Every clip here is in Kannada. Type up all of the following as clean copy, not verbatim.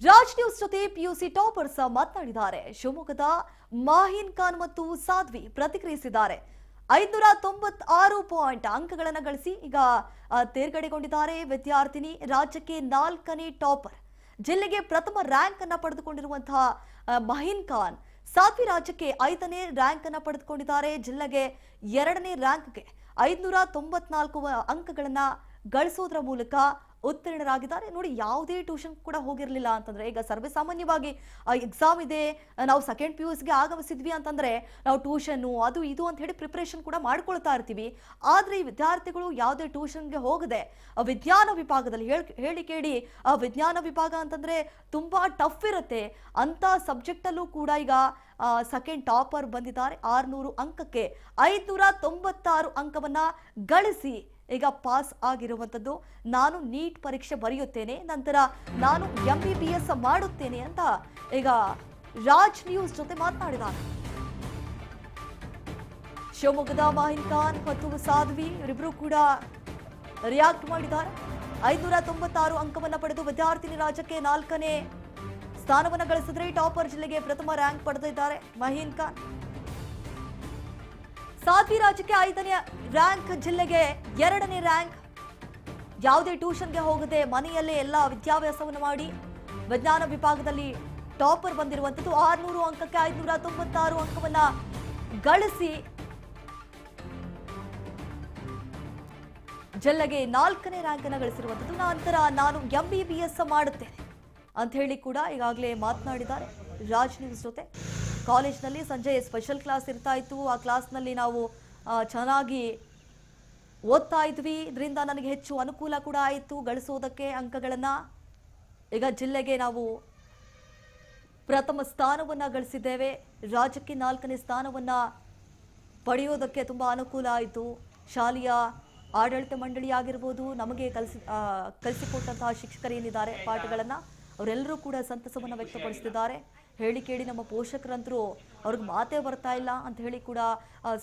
ರಾಜ್ ನ್ಯೂಸ್ ಜೊತೆ ಪಿಯುಸಿ ಟಾಪರ್ಸ್ ಮಾತನಾಡಿದ್ದಾರೆ. ಶಿವಮೊಗ್ಗದ ಮಾಹಿನ್ ಖಾನ್ ಮತ್ತು ಸಾಧ್ವಿ ಪ್ರತಿಕ್ರಿಯಿಸಿದ್ದಾರೆ. 596 ಪಾಯಿಂಟ್ ಅಂಕಗಳನ್ನು ಗಳಿಸಿ ಈಗ ತೇರ್ಗಡೆಗೊಂಡಿದ್ದಾರೆ ವಿದ್ಯಾರ್ಥಿನಿ. ರಾಜ್ಯಕ್ಕೆ 4ನೇ ಟಾಪರ್, ಜಿಲ್ಲೆಗೆ ಪ್ರಥಮ ರ್ಯಾಂಕ್ ಅನ್ನು ಪಡೆದುಕೊಂಡಿರುವಂತಹ ಮಾಹಿನ್ ಖಾನ್. ಸಾಧ್ವಿ ರಾಜ್ಯಕ್ಕೆ 5ನೇ ರ್ಯಾಂಕ್ ಅನ್ನು ಪಡೆದುಕೊಂಡಿದ್ದಾರೆ. ಜಿಲ್ಲೆಗೆ 2ನೇ ರ್ಯಾಂಕ್ಗೆ 594 ಅಂಕಗಳನ್ನ ಗಳಿಸೋದ್ರ ಮೂಲಕ ಉತ್ತೀರ್ಣರಾಗಿದ್ದಾರೆ. ನೋಡಿ, ಯಾವುದೇ ಟ್ಯೂಷನ್ ಕೂಡ ಹೋಗಿರಲಿಲ್ಲ ಅಂತಂದ್ರೆ, ಈಗ ಸರ್ವೇ ಸಾಮಾನ್ಯವಾಗಿ ಎಕ್ಸಾಮ್ ಇದೆ, ನಾವು ಸೆಕೆಂಡ್ PUSಗೆ ಆಗಮಿಸಿದ್ವಿ ಅಂತಂದ್ರೆ ನಾವು ಟ್ಯೂಷನ್ ಅದು ಇದು ಅಂತ ಹೇಳಿ ಪ್ರಿಪರೇಷನ್ ಕೂಡ ಮಾಡ್ಕೊಳ್ತಾ ಇರ್ತೀವಿ. ಆದ್ರೆ ಈ ವಿದ್ಯಾರ್ಥಿಗಳು ಯಾವುದೇ ಟ್ಯೂಷನ್ಗೆ ಹೋಗದೆ ವಿಜ್ಞಾನ ವಿಭಾಗದಲ್ಲಿ ಹೇಳಿ ಕೇಳಿ ವಿಜ್ಞಾನ ವಿಭಾಗ ಅಂತಂದ್ರೆ ತುಂಬಾ ಟಫ್ ಇರುತ್ತೆ ಅಂತ ಸಬ್ಜೆಕ್ಟ್ ಅಲ್ಲೂ ಕೂಡ ಈಗ ಸೆಕೆಂಡ್ ಟಾಪರ್ ಬಂದಿದ್ದಾರೆ. 600 ಅಂಕಕ್ಕೆ 596 ಅಂಕವನ್ನ ಗಳಿಸಿ ಈಗ ಪಾಸ್ ಆಗಿರುವಂತದ್ದು. ನಾನು ನೀಟ್ ಪರೀಕ್ಷೆ ಬರೆಯುತ್ತೇನೆ, ನಂತರ ನಾನು MBBS ಮಾಡುತ್ತೇನೆ ಅಂತ ಈಗ ರಾಜ್ ನ್ಯೂಸ್ ಜೊತೆ ಮಾತನಾಡಿದ್ದಾರೆ. ಶಿವಮೊಗ್ಗದ ಮಾಹಿನ್ ಖಾನ್ ಮತ್ತು ಸಾಧ್ವಿ ಇವರಿಬ್ಬರು ಕೂಡ ರಿಯಾಕ್ಟ್ ಮಾಡಿದ್ದಾರೆ. 596 ಅಂಕವನ್ನ ಪಡೆದು ವಿದ್ಯಾರ್ಥಿನಿ ರಾಜ್ಯಕ್ಕೆ 4ನೇ ಸ್ಥಾನವನ್ನ ಗಳಿಸಿದ್ರೆ ಟಾಪರ್, ಜಿಲ್ಲೆಗೆ ಪ್ರಥಮ ರ್ಯಾಂಕ್ ಪಡೆದಿದ್ದಾರೆ ಮಾಹಿನ್ ಖಾನ್. ಸಾಧ್ವಿ ರಾಜ್ಯಕ್ಕೆ 5ನೇ ರ್ಯಾಂಕ್, ಜಿಲ್ಲೆಗೆ 2ನೇ ರ್ಯಾಂಕ್. ಯಾವುದೇ ಟ್ಯೂಷನ್ಗೆ ಹೋಗದೆ ಮನೆಯಲ್ಲೇ ಎಲ್ಲ ವಿದ್ಯಾಭ್ಯಾಸವನ್ನು ಮಾಡಿ ವಿಜ್ಞಾನ ವಿಭಾಗದಲ್ಲಿ ಟಾಪರ್ ಬಂದಿರುವಂತದ್ದು. 600 ಅಂಕಕ್ಕೆ 596 ಅಂಕವನ್ನ ಗಳಿಸಿ ಜಿಲ್ಲೆಗೆ 4ನೇ ರ್ಯಾಂಕ್ ಅನ್ನು ಗಳಿಸಿರುವಂತದ್ದು. ನಂತರ ನಾನು MBBS ಮಾಡುತ್ತೇನೆ ಅಂತ ಹೇಳಿ ಕೂಡ ಈಗಾಗಲೇ ಮಾತನಾಡಿದ್ದಾರೆ ರಾಜ್ ನ್ಯೂಸ್ ಜೊತೆ. ಕಾಲೇಜ್ನಲ್ಲಿ ಸಂಜೆ ಸ್ಪೆಷಲ್ ಕ್ಲಾಸ್ ಇರ್ತಾ ಇತ್ತು. ಆ ಕ್ಲಾಸ್ನಲ್ಲಿ ನಾವು ಚೆನ್ನಾಗಿ ಓದ್ತಾ ಇದ್ವಿ, ಇದರಿಂದ ನನಗೆ ಹೆಚ್ಚು ಅನುಕೂಲ ಕೂಡ ಆಯಿತು ಗಳಿಸೋದಕ್ಕೆ ಅಂಕಗಳನ್ನು. ಈಗ ಜಿಲ್ಲೆಗೆ ನಾವು ಪ್ರಥಮ ಸ್ಥಾನವನ್ನು ಗಳಿಸಿದ್ದೇವೆ. ರಾಜ್ಯಕ್ಕೆ 4ನೇ ಸ್ಥಾನವನ್ನು ಪಡೆಯೋದಕ್ಕೆ ತುಂಬ ಅನುಕೂಲ ಆಯಿತು. ಶಾಲೆಯ ಆಡಳಿತ ಮಂಡಳಿ ಆಗಿರ್ಬೋದು, ನಮಗೆ ಕಲಿಸಿಕೊಟ್ಟಂತಹ ಶಿಕ್ಷಕರೇನಿದ್ದಾರೆ ಪಾಠಗಳನ್ನು, ಅವರೆಲ್ಲರೂ ಕೂಡ ಸಂತಸವನ್ನು ವ್ಯಕ್ತಪಡಿಸ್ತಿದ್ದಾರೆ. ಹೇಳಿ ಕೇಳಿ ನಮ್ಮ ಪೋಷಕರಂತರೂ ಅವ್ರಿಗೆ ಮಾತೇ ಬರ್ತಾ ಇಲ್ಲ ಅಂತ ಹೇಳಿ ಕೂಡ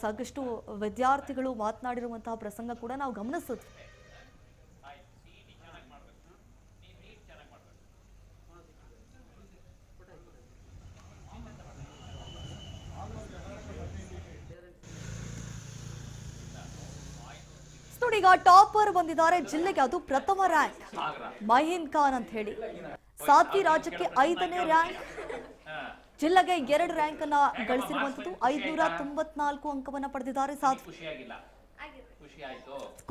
ಸಾಕಷ್ಟು ವಿದ್ಯಾರ್ಥಿಗಳು ಮಾತನಾಡಿರುವಂತಹ ಪ್ರಸಂಗ ಕೂಡ ನಾವು ಗಮನಿಸಿದ್ವಿ. ನೋಡಿ, ಈಗ ಟಾಪರ್ ಬಂದಿದ್ದಾರೆ ಜಿಲ್ಲೆಗೆ, ಅದು ಪ್ರಥಮ ರ್ಯಾಂಕ್ ಮಾಹಿನ್ ಖಾನ್ ಅಂತ ಹೇಳಿ. ಸಾಧ್ವಿ ರಾಜ್ಯಕ್ಕೆ 5ನೇ ರ್ಯಾಂಕ್, ಜಿಲ್ಲೆಗೆ 2 ರ್ಯಾಂಕ್ ಅನ್ನ ಗಳಿಸಿರುವಂತದ್ದು. 594 ಅಂಕವನ್ನ ಪಡೆದಿದ್ದಾರೆ ಸಾಧ್ವಿ.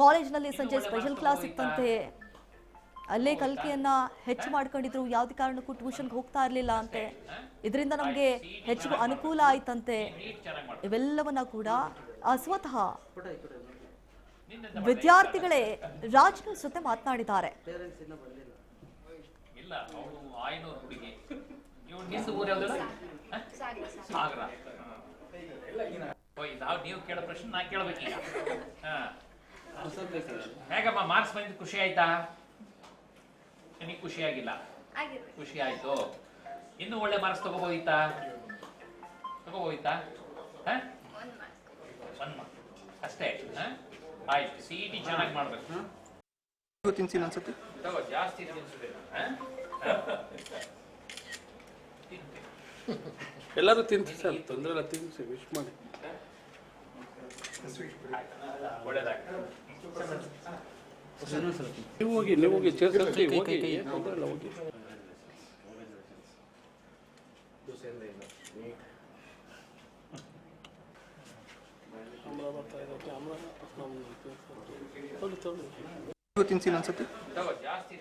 ಕಾಲೇಜ್ನಲ್ಲಿ ಸಂಜೆ ಸ್ಪೆಷಲ್ ಕ್ಲಾಸ್ ಇತ್ತಂತೆ, ಅಲ್ಲೇ ಕಲಿಕೆಯನ್ನ ಹೆಚ್ಚು ಮಾಡ್ಕೊಂಡಿದ್ರು. ಯಾವುದೇ ಕಾರಣಕ್ಕೂ ಟ್ಯೂಷನ್ಗೆ ಹೋಗ್ತಾ ಇರಲಿಲ್ಲ ಅಂತೆ, ಇದರಿಂದ ನಮಗೆ ಹೆಚ್ಚು ಅನುಕೂಲ ಆಯ್ತಂತೆ. ಇವೆಲ್ಲವನ್ನ ಕೂಡ ಸ್ವತಃ ವಿದ್ಯಾರ್ಥಿಗಳೇ ರಾಜ್ ನ್ಯೂಸ್ ಜೊತೆ ಮಾತನಾಡಿದ್ದಾರೆ. ನೀವು ಕೇಳೋ ಪ್ರಶ್ನೆ ನಾ ಕೇಳಬೇಕೀಗ. ಹೇಗಮ್ಮ ಮಾರ್ಕ್ಸ್ ಬಂದಿದ್ದು ಖುಷಿ ಆಯ್ತಾ? ನಿನಗೆ ಖುಷಿ ಆಗಿಲ್ಲ? ಖುಷಿ ಆಯ್ತು. ಇನ್ನು ಒಳ್ಳೆ ಮಾರ್ಕ್ಸ್ ತಗೋಬೋದಿತ್ತಾ? ಒನ್ ಮಾರ್ಕ್ ಅಷ್ಟೇ. ಆಯ್ತು, CET ಚೆನ್ನಾಗಿ ಮಾಡ್ಬೇಕು. ತಗೋ, ಜಾಸ್ತಿ ಎಲ್ಲರೂ ತಿಂತಿ ಸರ್, ತೊಂದರೆ ಇಲ್ಲ, ತಿನ್ಸಿ ವಿಶ್ ಮಾಡಿ. ನೀವು ಹೋಗಿ ಸೇರ್ಸಿ ಹೋಗಿ, ತೊಂದರೆ ಇಲ್ಲ, ಹೋಗಿ. ತಿನ್ಸಿ ಅನ್ಸುತ್ತೆ. ಜಾಸ್ತಿ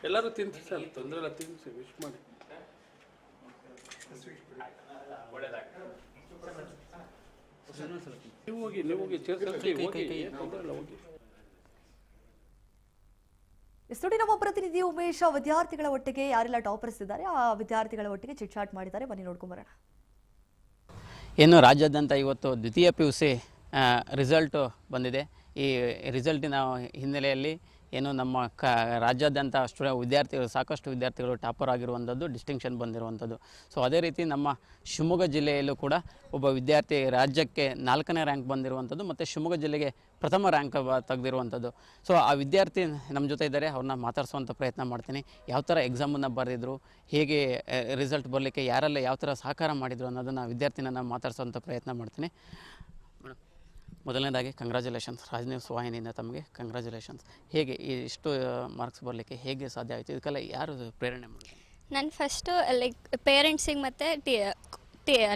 ಎಲ್ಲರೂ ತಿಂತಿ ಸರ್, ತೊಂದರೆ ಇಲ್ಲ, ತಿನ್ಸಿ ವಿಶ್ ಮಾಡಿ. ನೀವು ಹೋಗಿ ಸೇರ್ಸಿ ಹೋಗಿ, ತೊಂದರೆ ಇಲ್ಲ, ಹೋಗಿ. ಸ್ಟುಡಿಯೋ ನಮ್ಮ ಪ್ರತಿನಿಧಿ ಉಮೇಶ್ ವಿದ್ಯಾರ್ಥಿಗಳ ಒಟ್ಟಿಗೆ ಯಾರೆಲ್ಲ ಟಾಪರ್ಸ್ ಇದ್ದಾರೆ ಆ ವಿದ್ಯಾರ್ಥಿಗಳ ಒಟ್ಟಿಗೆ ಚಿಟ್ಚಾಟ್ ಮಾಡಿದ್ದಾರೆ, ಬನ್ನಿ ನೋಡ್ಕೊಂಬರೋಣ. ಏನು ರಾಜ್ಯಾದ್ಯಂತ ಇವತ್ತು ದ್ವಿತೀಯ PUC ರಿಸಲ್ಟು ಬಂದಿದೆ. ಈ ರಿಸಲ್ಟಿನ ಹಿನ್ನೆಲೆಯಲ್ಲಿ ಏನು ನಮ್ಮ ರಾಜ್ಯಾದ್ಯಂತ ವಿದ್ಯಾರ್ಥಿಗಳು ಸಾಕಷ್ಟು ವಿದ್ಯಾರ್ಥಿಗಳು ಟಾಪರ್ ಆಗಿರುವಂಥದ್ದು, ಡಿಸ್ಟಿಂಕ್ಷನ್ ಬಂದಿರುವಂಥದ್ದು. ಸೊ ಅದೇ ರೀತಿ ನಮ್ಮ ಶಿವಮೊಗ್ಗ ಜಿಲ್ಲೆಯಲ್ಲೂ ಕೂಡ ಒಬ್ಬ ವಿದ್ಯಾರ್ಥಿ ರಾಜ್ಯಕ್ಕೆ 4ನೇ ರ್ಯಾಂಕ್ ಬಂದಿರುವಂಥದ್ದು ಮತ್ತು ಶಿವಮೊಗ್ಗ ಜಿಲ್ಲೆಗೆ ಪ್ರಥಮ ರ್ಯಾಂಕ್ ತೆಗೆದಿರುವಂಥದ್ದು. ಸೊ ಆ ವಿದ್ಯಾರ್ಥಿ ನಮ್ಮ ಜೊತೆ ಇದ್ದಾರೆ, ಅವ್ರನ್ನ ಮಾತಾಡಿಸುವಂಥ ಪ್ರಯತ್ನ ಮಾಡ್ತೀನಿ. ಯಾವ ಥರ ಎಕ್ಸಾಮನ್ನು ಬರೆದಿದ್ರು, ಹೇಗೆ ರಿಸಲ್ಟ್ ಬರಲಿಕ್ಕೆ ಯಾರೆಲ್ಲ ಯಾವ ಥರ ಸಹಕಾರ ಮಾಡಿದರು ಅನ್ನೋದನ್ನು ವಿದ್ಯಾರ್ಥಿನ ಮಾತಾಡಿಸುವಂಥ ಪ್ರಯತ್ನ ಮಾಡ್ತೀನಿ. ಮೇಡಮ್, ಮೊದಲನೇದಾಗಿ ಕಂಗ್ರ್ಯಾಚುಲೇಷನ್ಸ್, ರಾಜ್ ನ್ಯೂಸ್ ವಾಹಿನಿಯಿಂದ ತಮಗೆ ಕಂಗ್ರ್ಯಾಚುಲೇಷನ್ಸ್. ಹೇಗೆ ಇಷ್ಟು ಮಾರ್ಕ್ಸ್ ಬರಲಿಕ್ಕೆ ಹೇಗೆ ಸಾಧ್ಯ ಆಯಿತು? ಇದಕ್ಕೆಲ್ಲ ಯಾರು ಪ್ರೇರಣೆ ಮಾಡಿದ್ರು? ನಾನು ಫಸ್ಟು ಲೈಕ್ ಪೇರೆಂಟ್ಸಿಗೆ ಮತ್ತು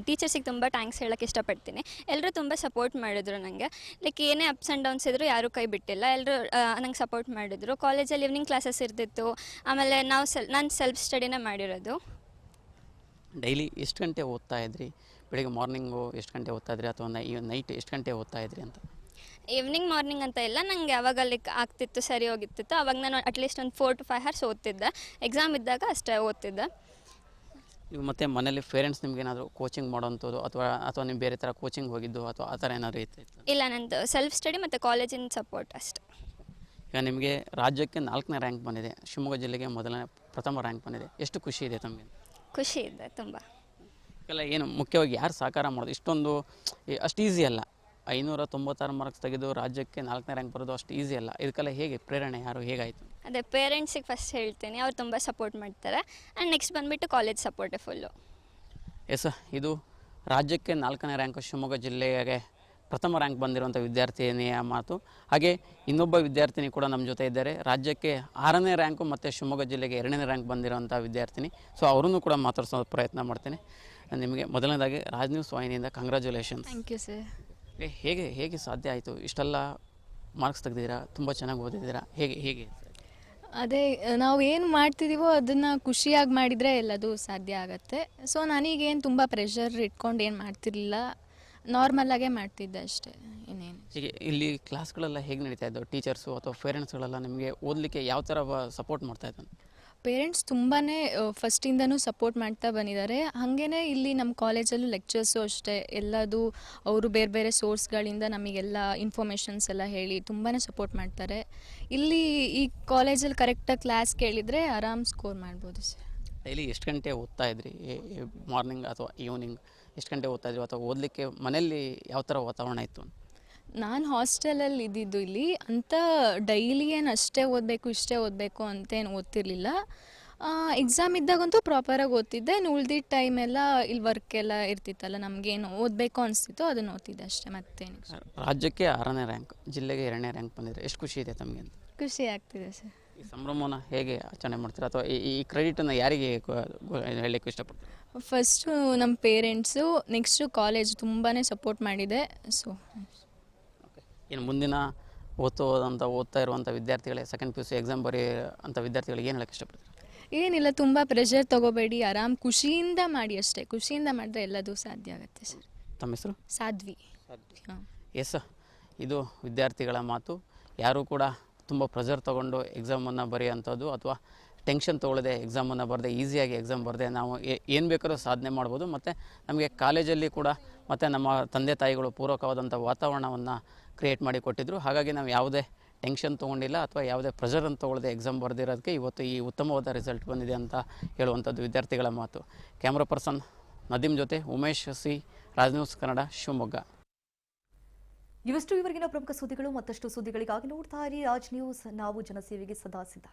ಟೀಚರ್ಸಿಗೆ ತುಂಬ ಥ್ಯಾಂಕ್ಸ್ ಹೇಳೋಕ್ಕೆ ಇಷ್ಟಪಡ್ತೀನಿ. ಎಲ್ಲರೂ ತುಂಬ ಸಪೋರ್ಟ್ ಮಾಡಿದ್ರು ನನಗೆ. ಲೈಕ್ ಏನೇ ಅಪ್ಸ್ ಆ್ಯಂಡ್ ಡೌನ್ಸ್ ಇದ್ದರೂ ಯಾರೂ ಕೈ ಬಿಟ್ಟಿಲ್ಲ, ಎಲ್ಲರೂ ನಂಗೆ ಸಪೋರ್ಟ್ ಮಾಡಿದ್ರು. ಕಾಲೇಜಲ್ಲಿ ಈವ್ನಿಂಗ್ ಕ್ಲಾಸಸ್ ಇರ್ತಿತ್ತು, ಆಮೇಲೆ ನಾನು ಸೆಲ್ಫ್ ಸ್ಟಡಿನೇ ಮಾಡಿರೋದು. ಡೈಲಿ ಎಷ್ಟು ಗಂಟೆ ಓದ್ತಾ ಇದ್ರಿ? ಬೆಳಿಗ್ಗೆ ಮಾರ್ನಿಂಗು ಎಷ್ಟು ಗಂಟೆ ಓದ್ತಾ ಇದ್ರಿ, ಅಥವಾ ನೈಟ್ ಎಷ್ಟು ಗಂಟೆ ಓದ್ತಾ ಇದ್ರಿ ಅಂತ? ಈವ್ನಿಂಗ್ ಮಾರ್ನಿಂಗ್ ಅಂತ ಇಲ್ಲ, ನನಗೆ ಯಾವಾಗ ಲೈಕ್ ಆಗ್ತಿತ್ತು, ಸರಿ ಹೋಗಿತ್ತಿತ್ತು ಅವಾಗ ನಾನು ಅಟ್ಲೀಸ್ಟ್ ಒಂದು 4 to 5 hours ಓದ್ತಿದ್ದೆ. ಎಕ್ಸಾಮ್ ಇದ್ದಾಗ ಅಷ್ಟೇ ಓದ್ತಿದ್ದೆ. ನೀವು ಮತ್ತು ಮನೇಲಿ ಪೇರೆಂಟ್ಸ್ ನಿಮ್ಗೇನಾದರೂ ಕೋಚಿಂಗ್ ಮಾಡೋವಂಥದ್ದು ಅಥವಾ ನೀವು ಬೇರೆ ಥರ ಕೋಚಿಂಗ್ ಹೋಗಿದ್ದು ಅಥವಾ ಆ ಥರ ಏನಾದರೂ ಇತ್ತು? ಇಲ್ಲ, ನಂದು ಸೆಲ್ಫ್ ಸ್ಟಡಿ ಮತ್ತು ಕಾಲೇಜಿನ ಸಪೋರ್ಟ್ ಅಷ್ಟೆ. ಈಗ ನಿಮಗೆ ರಾಜ್ಯಕ್ಕೆ 4ನೇ ರ್ಯಾಂಕ್ ಬಂದಿದೆ, ಶಿವಮೊಗ್ಗ ಜಿಲ್ಲೆಗೆ ಪ್ರಥಮ ರ್ಯಾಂಕ್ ಬಂದಿದೆ. ಎಷ್ಟು ಖುಷಿ ಇದೆ ತಮಗೆ? ಖುಷಿ ಇದೆ ತುಂಬ. ಎಲ್ಲ ಏನು ಮುಖ್ಯವಾಗಿ ಯಾರು ಸಹಕಾರ ಮಾಡೋದು? ಇಷ್ಟೊಂದು ಅಷ್ಟು ಈಸಿ ಅಲ್ಲ, 596 ಮಾರ್ಕ್ಸ್ ತೆಗೆದು ರಾಜ್ಯಕ್ಕೆ 4ನೇ ರ್ಯಾಂಕ್ ಬರೋದು ಅಷ್ಟು ಈಸಿ ಅಲ್ಲ. ಇದಕ್ಕೆಲ್ಲ ಹೇಗೆ ಪ್ರೇರಣೆ, ಯಾರು, ಹೇಗಾಯಿತು? ಅದೇ ಪೇರೆಂಟ್ಸಿಗೆ ಫಸ್ಟ್ ಹೇಳ್ತೀನಿ, ಅವ್ರು ತುಂಬ ಸಪೋರ್ಟ್ ಮಾಡ್ತಾರೆ. ಆ್ಯಂಡ್ ನೆಕ್ಸ್ಟ್ ಬಂದುಬಿಟ್ಟು ಕಾಲೇಜ್ ಸಪೋರ್ಟೇ ಫುಲ್ಲು. ಎಸ್, ಇದು ರಾಜ್ಯಕ್ಕೆ 4ನೇ ರ್ಯಾಂಕು, ಶಿವಮೊಗ್ಗ ಜಿಲ್ಲೆಗೆ ಪ್ರಥಮ ರ್ಯಾಂಕ್ ಬಂದಿರುವಂಥ ವಿದ್ಯಾರ್ಥಿನಿಯ ಮಾತು. ಹಾಗೆ ಇನ್ನೊಬ್ಬ ವಿದ್ಯಾರ್ಥಿನಿ ಕೂಡ ನಮ್ಮ ಜೊತೆ ಇದ್ದಾರೆ, ರಾಜ್ಯಕ್ಕೆ 6ನೇ ರ್ಯಾಂಕು ಮತ್ತು ಶಿವಮೊಗ್ಗ ಜಿಲ್ಲೆಗೆ 2ನೇ ರ್ಯಾಂಕ್ ಬಂದಿರುವಂಥ ವಿದ್ಯಾರ್ಥಿನಿ. ಸೊ ಅವರನ್ನು ಕೂಡ ಮಾತಾಡಿಸೋ ಪ್ರಯತ್ನ ಮಾಡ್ತೀನಿ. ನಿಮಗೆ ಮೊದಲನೇದಾಗಿ ರಾಜ್ ನ್ಯೂಸ್ ವಾಹಿನಿಯಿಂದ ಕಂಗ್ರ್ಯಾಚುಲೇಷನ್ಸ್. Thank you sir. ಹೇಗೆ ಸಾಧ್ಯ ಆಯಿತು? ಇಷ್ಟೆಲ್ಲ ಮಾರ್ಕ್ಸ್ ತೆಗೆದಿದ್ದೀರಾ, ತುಂಬ ಚೆನ್ನಾಗಿ ಓದಿದ್ದೀರಾ, ಹೇಗೆ? ಅದೇ ನಾವು ಏನು ಮಾಡ್ತಿದ್ದೀವೋ ಅದನ್ನು ಖುಷಿಯಾಗಿ ಮಾಡಿದರೆ ಎಲ್ಲದು ಸಾಧ್ಯ ಆಗುತ್ತೆ. ಸೊ ನನಗೇನು ತುಂಬ ಪ್ರೆಷರ್ ಇಟ್ಕೊಂಡು ಏನು ಮಾಡ್ತಿರ್ಲಿಲ್ಲ, ನಾರ್ಮಲಾಗೇ ಮಾಡ್ತಿದ್ದೆ ಅಷ್ಟೇ, ಇನ್ನೇನು. ಹೀಗೆ ಇಲ್ಲಿ ಕ್ಲಾಸ್ಗಳೆಲ್ಲ ಹೇಗೆ ನಡೀತಾ ಇದ್ದವು? ಟೀಚರ್ಸು ಅಥವಾ ಪೇರೆಂಟ್ಸ್ಗಳೆಲ್ಲ ನಿಮಗೆ ಓದಲಿಕ್ಕೆ ಯಾವ ಥರ ಸಪೋರ್ಟ್ ಮಾಡ್ತಾಯಿದ್ದಾನೆ? ಪೇರೆಂಟ್ಸ್ ತುಂಬಾ ಫಸ್ಟಿಂದನೂ ಸಪೋರ್ಟ್ ಮಾಡ್ತಾ ಬಂದಿದ್ದಾರೆ. ಹಾಗೇ ಇಲ್ಲಿ ನಮ್ಮ ಕಾಲೇಜಲ್ಲೂ ಲೆಕ್ಚರ್ಸು ಅಷ್ಟೇ, ಎಲ್ಲದು ಅವರು ಬೇರೆ ಬೇರೆ ಸೋರ್ಸ್ಗಳಿಂದ ನಮಗೆಲ್ಲ ಇನ್ಫಾರ್ಮೇಷನ್ಸ್ ಎಲ್ಲ ಹೇಳಿ ತುಂಬಾ ಸಪೋರ್ಟ್ ಮಾಡ್ತಾರೆ. ಇಲ್ಲಿ ಈ ಕಾಲೇಜಲ್ಲಿ ಕರೆಕ್ಟಾಗಿ ಕ್ಲಾಸ್ ಕೇಳಿದರೆ ಆರಾಮ್ ಸ್ಕೋರ್ ಮಾಡ್ಬೋದು ಸರ್. ಡೈಲಿ ಎಷ್ಟು ಗಂಟೆ ಓದ್ತಾ ಇದ್ರಿ? ಮಾರ್ನಿಂಗ್ ಅಥವಾ ಈವ್ನಿಂಗ್ ಎಷ್ಟು ಗಂಟೆ ಓದ್ತಾ ಇದ್ರಿ? ಅಥವಾ ಓದಲಿಕ್ಕೆ ಮನೆಯಲ್ಲಿ ಯಾವ ಥರ ವಾತಾವರಣ ಇತ್ತು? ನಾನು ಹಾಸ್ಟೆಲಲ್ಲಿ ಇದ್ದಿದ್ದು ಇಲ್ಲಿ, ಅಂತ ಡೈಲಿ ಏನು ಅಷ್ಟೇ ಓದಬೇಕು ಇಷ್ಟೇ ಓದಬೇಕು ಅಂತೇನು ಓದ್ತಿರ್ಲಿಲ್ಲ. ಎಕ್ಸಾಮ್ ಇದ್ದಾಗಂತೂ ಪ್ರಾಪರಾಗಿ ಓದ್ತಿದ್ದೆ. ಉಳ್ದಿದ್ದ ಟೈಮೆಲ್ಲ ಇಲ್ಲಿ ವರ್ಕ್ ಎಲ್ಲ ಇರ್ತಿತ್ತಲ್ಲ, ನಮಗೇನು ಓದಬೇಕು ಅನಿಸ್ತಿತ್ತು ಅದನ್ನು ಓದ್ತಿದ್ದೆ ಅಷ್ಟೇ, ಮತ್ತೇನು. ರಾಜ್ಯಕ್ಕೆ 6ನೇ ರ್ಯಾಂಕ್, ಜಿಲ್ಲೆಗೆ 2ನೇ ರ್ಯಾಂಕ್ ಬಂದಿದೆ. ಎಷ್ಟು ಖುಷಿ ಇದೆ ತಮಗೆ? ಖುಷಿ ಆಗ್ತಿದೆ ಸರ್. ಈ ಸಂಭ್ರಮನ ಹೇಗೆ ಆಚರಣೆ ಮಾಡ್ತೀರಾ, ಅಥವಾ ಈ ಕ್ರೆಡಿಟನ್ನು ಯಾರಿಗೆ ಹೇಳಲಿಕ್ಕೆ ಇಷ್ಟಪಡ್ತೀರಾ? ಫಸ್ಟು ನಮ್ಮ ಪೇರೆಂಟ್ಸು, ನೆಕ್ಸ್ಟು ಕಾಲೇಜ್ ತುಂಬಾ ಸಪೋರ್ಟ್ ಮಾಡಿದೆ. ಸೊ ಇನ್ನು ಮುಂದಿನ ಓದ್ತಾ ಇರುವಂಥ ವಿದ್ಯಾರ್ಥಿಗಳೇ, ಸೆಕೆಂಡ್ PUC ಎಕ್ಸಾಮ್ ಬರೀ ಅಂಥ ವಿದ್ಯಾರ್ಥಿಗಳಿಗೆ ಏನು ಹೇಳಕ್ಕೆ ಇಷ್ಟಪಡ್ತೀರಾ? ಏನಿಲ್ಲ, ತುಂಬ ಪ್ರೆಷರ್ ತೊಗೋಬೇಡಿ, ಆರಾಮ್ ಖುಷಿಯಿಂದ ಮಾಡಿ ಅಷ್ಟೇ. ಖುಷಿಯಿಂದ ಮಾಡಿದ್ರೆ ಎಲ್ಲದೂ ಸಾಧ್ಯ ಆಗುತ್ತೆ ಸರ್. ತಮ್ಮ ಹೆಸರು? ಸಾಧ್ವಿ. ಹಾಂ. ಎಸ್, ಇದು ವಿದ್ಯಾರ್ಥಿಗಳ ಮಾತು. ಯಾರೂ ಕೂಡ ತುಂಬ ಪ್ರೆಷರ್ ತೊಗೊಂಡು ಎಕ್ಸಾಮನ್ನು ಬರೆಯೋಂಥದ್ದು ಅಥವಾ ಟೆನ್ಷನ್ ತೊಗೊಳ್ಳದೆ ಎಕ್ಸಾಮನ್ನು ಬರದೆ, ಈಸಿಯಾಗಿ ಎಕ್ಸಾಮ್ ಬರದೆ ನಾವು ಏನು ಬೇಕಾದ್ರೂ ಸಾಧನೆ ಮಾಡ್ಬೋದು. ಮತ್ತು ನಮಗೆ ಕಾಲೇಜಲ್ಲಿ ಕೂಡ ಮತ್ತು ನಮ್ಮ ತಂದೆ ತಾಯಿಗಳು ಪೂರಕವಾದಂಥ ವಾತಾವರಣವನ್ನು ಕ್ರಿಯೇಟ್ ಮಾಡಿ ಕೊಟ್ಟಿದ್ದರು. ಹಾಗಾಗಿ ನಾವು ಯಾವುದೇ ಟೆನ್ಷನ್ ತೊಗೊಂಡಿಲ್ಲ ಅಥವಾ ಯಾವುದೇ ಪ್ರೆಷರನ್ನು ತೊಗೊಳ್ಳದೆ ಎಕ್ಸಾಮ್ ಬರೆದಿರೋದಕ್ಕೆ ಇವತ್ತು ಈ ಉತ್ತಮವಾದ ರಿಸಲ್ಟ್ ಬಂದಿದೆ ಅಂತ ಹೇಳುವಂಥದ್ದು ವಿದ್ಯಾರ್ಥಿಗಳ ಮಾತು. ಕ್ಯಾಮ್ರಾ ಪರ್ಸನ್ ನದೀಮ್ ಜೊತೆ ಉಮೇಶ್ ಸಿ, ರಾಜ್ ನ್ಯೂಸ್ ಕನ್ನಡ, ಶಿವಮೊಗ್ಗ. ಇವಿಷ್ಟು ಇವರೆಗಿನ ಪ್ರಮುಖ ಸುದ್ದಿಗಳು. ಮತ್ತಷ್ಟು ಸುದ್ದಿಗಳಿಗಾಗಿ ನೋಡ್ತಾ ಇರಿ ರಾಜ್ ನ್ಯೂಸ್. ನಾವು ಜನಸೇವೆಗೆ ಸದಾ ಸಿದ್ಧ.